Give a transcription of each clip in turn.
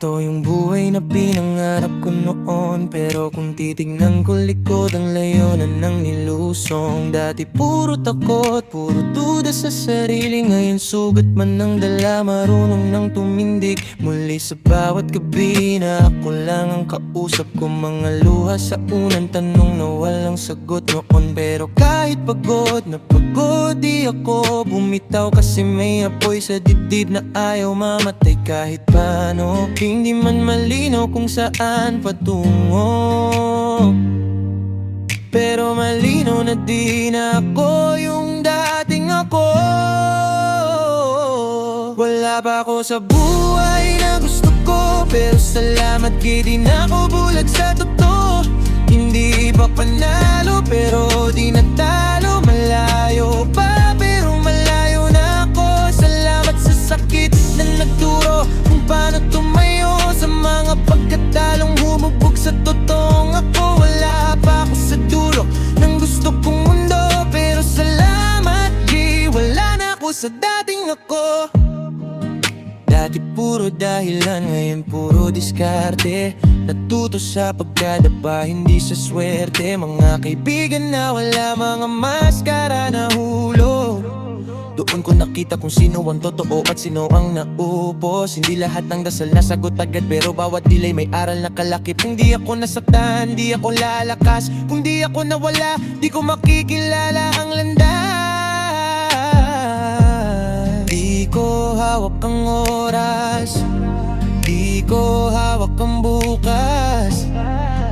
Ito yung buhay na pinangarap ko noon, pero kung titignan ko likod ang layunan ng nilusong. Dati puro takot, puro duda sa sarili, ngayon sugat man ng dala, marunong nang tumindig. Muli sa bawat gabi na ako lang ang kausap ko, mga luha sa unang tanong na walang sagot noon. Pero kahit pagod na pagod, di ako bumitaw, kasi may apoy sa dibdib na ayaw mamatay kahit paano. Hindi man malinaw kung saan patungo, pero malinaw na di na ako yung dating ako. Wala pa ako sa buhay na gusto ko, pero salamat kay di na ako bulag sa totoo. Hindi pa panalo pero di natalo, malayo pa pero malayo na ako. Salamat sa sakit na nagturo kung paano tumayo sa mga pagkatalong humubog sa totoong ako. Wala pa ako sa dulo ng gusto kong mundo, pero salamat G, wala na ako sa dating ako. Dati puro dahilan, ngayon puro diskarte. Natuto sa pagkadapa, hindi sa swerte. Mga kaibigan na wala, mga maskara na hulog. Doon ko nakita kung sino ang totoo at sino ang naupos. Hindi lahat ng dasal nasagot agad, pero bawat delay may aral na kalakip. Kung di ako nasaktan, di ako lalakas. Kung di ako nawala, di ko makikilala ang landas. Di ko hawak ang oras, di ko hawak ang bukas,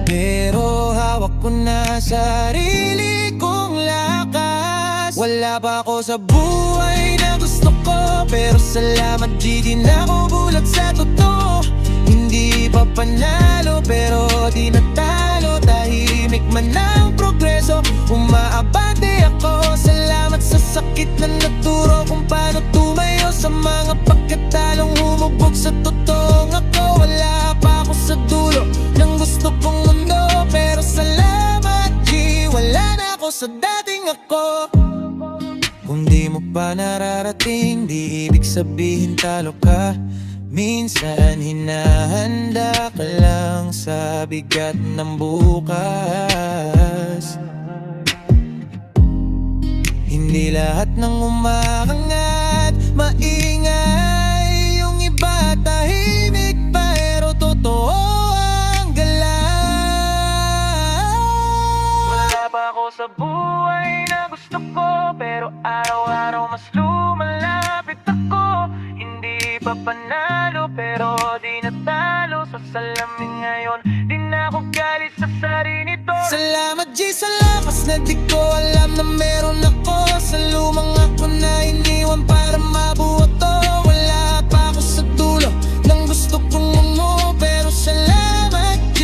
pero hawak ko na sarili kong lakas. Wala pa ako sa buhay na gusto ko, pero salamat G, di na ako bulag sa totoo. Hindi pa panalo pero di natalo, tahimik man ang progreso, umaabante ako. Salamat sa sakit na nagturo kung paano tumayo sa mga pagkatalong humubog sa totoong ako. Wala pa ako sa dulo ng gusto kong mundo, pero salamat G, wala na ako sa dating ako. Kung di mo pa nararating, di ibig sabihin talo ka. Minsan hinahanda ka lang sa bigat ng bukas. Hindi lahat ng umaangat maingay, yung iba tahimik pero totoo ang galaw. Wala pa ako sa buhay na gusto ko, pero araw-araw mas lumalapit ako. Hindi pa panalo pero di natalo, sa salamin ngayon di na ako galit sa sarili nito. Salamat G sa lakas na di ko alam na meron ako, sa lumang ako na iniwan para mabuo to. Wala pa ako sa dulo ng gusto kong umuo, pero salamat G,